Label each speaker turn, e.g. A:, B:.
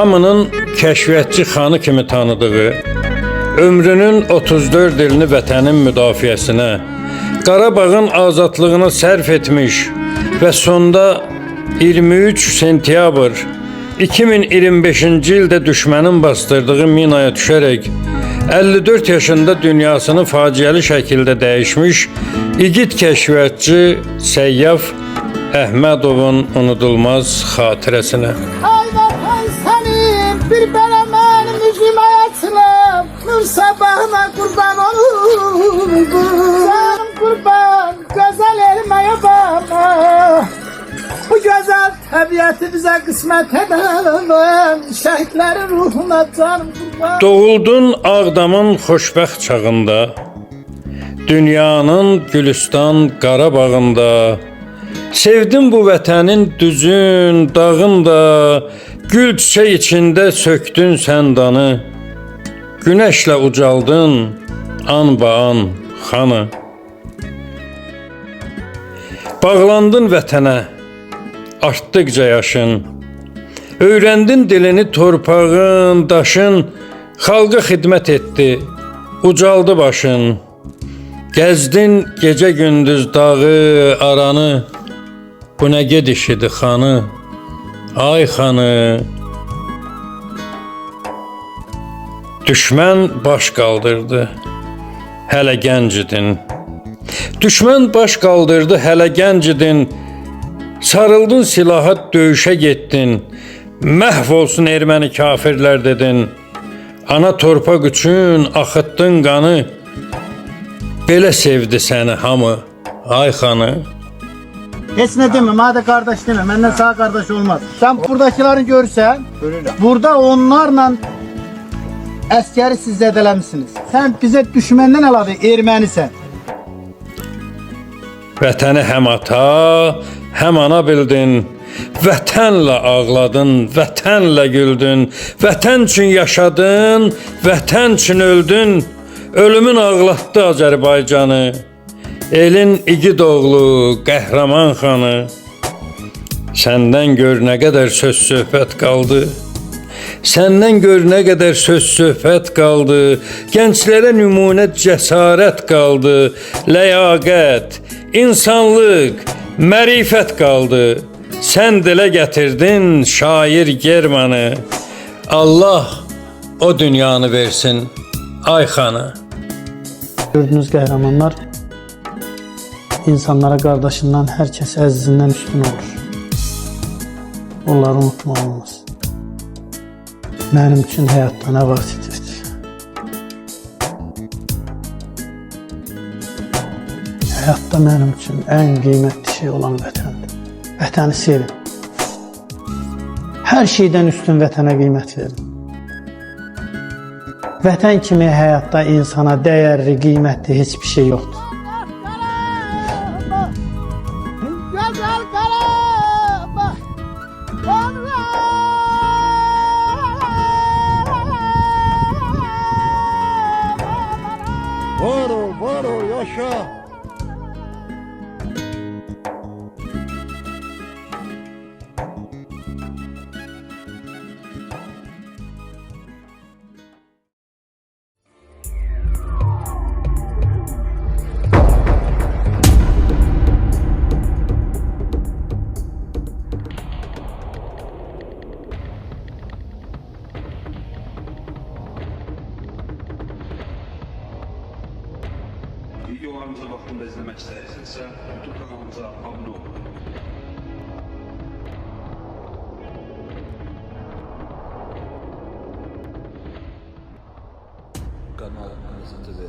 A: hamının kəşfiyyatçı xanı kimi tanıdığı, ömrünün 34 ilini vətənin müdafiəsinə, Qarabağın azadlığına sərf etmiş və sonda 23 sentyabr 2025-ci ildə düşmənin bastırdığı minaya düşərək 54 yaşında dünyasını faciəli şəkildə dəyişmiş igid kəşfiyyatçı Səyyaf Əhmədovun unudulmaz xatirəsinə.
B: Ay vatan sənin bir belə mənim üzüm ayatılım, nur sabahına qurban olum. Canım qurban, gözəl elməyə bana. Bu gözəl təbiəti bizə qismət edəlim, şəhidlərin ruhuna canım qurban.
A: Doğuldun Ağdamın xoşbəxt çağında, dünyanın Gülüstan Qarabağında, sevdim bu vətənin düzün, dağında, gül çiçək içində söktün sən danı, günəşlə ucaldın an-ba-an xanı. Bağlandın vətənə, artdıqca yaşın, öyrəndin dilini torpağın, daşın, xalqa xidmət etdi, ucaldı başın, gəzdin gecə gündüz dağı, aranı, bu nə gedişidir xanı, ay xanı. Düşmən baş qaldırdı, hələ gənc idin. Düşmən baş qaldırdı, hələ gənc idin. Sarıldın silaha, döyüşə getdin. Məhv olsun erməni kafirlər dedin. Ana torpaq üçün axıtdın qanı. Belə sevdi səni hamı, ay xanı.
C: Heç nə demə, madem qardaş demə, məndən sağ qardaş olmaz. Sən buradakilerin görürsən, burada onlarla əskəri siz zədələmişsiniz. Sən bizə düşməndən əlavə ermənisən.
A: Vətəni həm ata, həm ana bildin. Vətənlə ağladın, vətənlə güldün. Vətən üçün yaşadın, vətən üçün öldün. Ölümün ağlatdı Azərbaycanı. Elin igid oğlu, qəhrəman xanı. Səndən gör nə qədər söz söhbət qaldı. Səndən gör nə qədər söz söhbət qaldı. Gənclərə nümunə cəsarət qaldı. Ləyaqət, insanlıq, mərifət qaldı. Sən dilə gətirdin şair Germanı. Allah o dünyanı versin, ay xanı.
C: Gördüğünüz qəhrəmanlar insanlara qardaşından hər kəs əzizindən üstün olur. Onları unutmaq olmaz. Mənim üçün həyatda nə vacibdir? Həyatda mənim üçün ən qiymətli şey olan vətəndir. Vətəni sevin. Hər şeydən üstün vətənə qiymət verin. Vətən kimi həyatda insana dəyərli, qiymətli heç bir şey yoxdur.
B: Gözəl Qarabağ,
D: Var ol, yaşa.
E: Videolarımıza vaxtında izləmək istəyirsinizsə, YouTube kanalımıza abunə olun.
F: Kanal TV.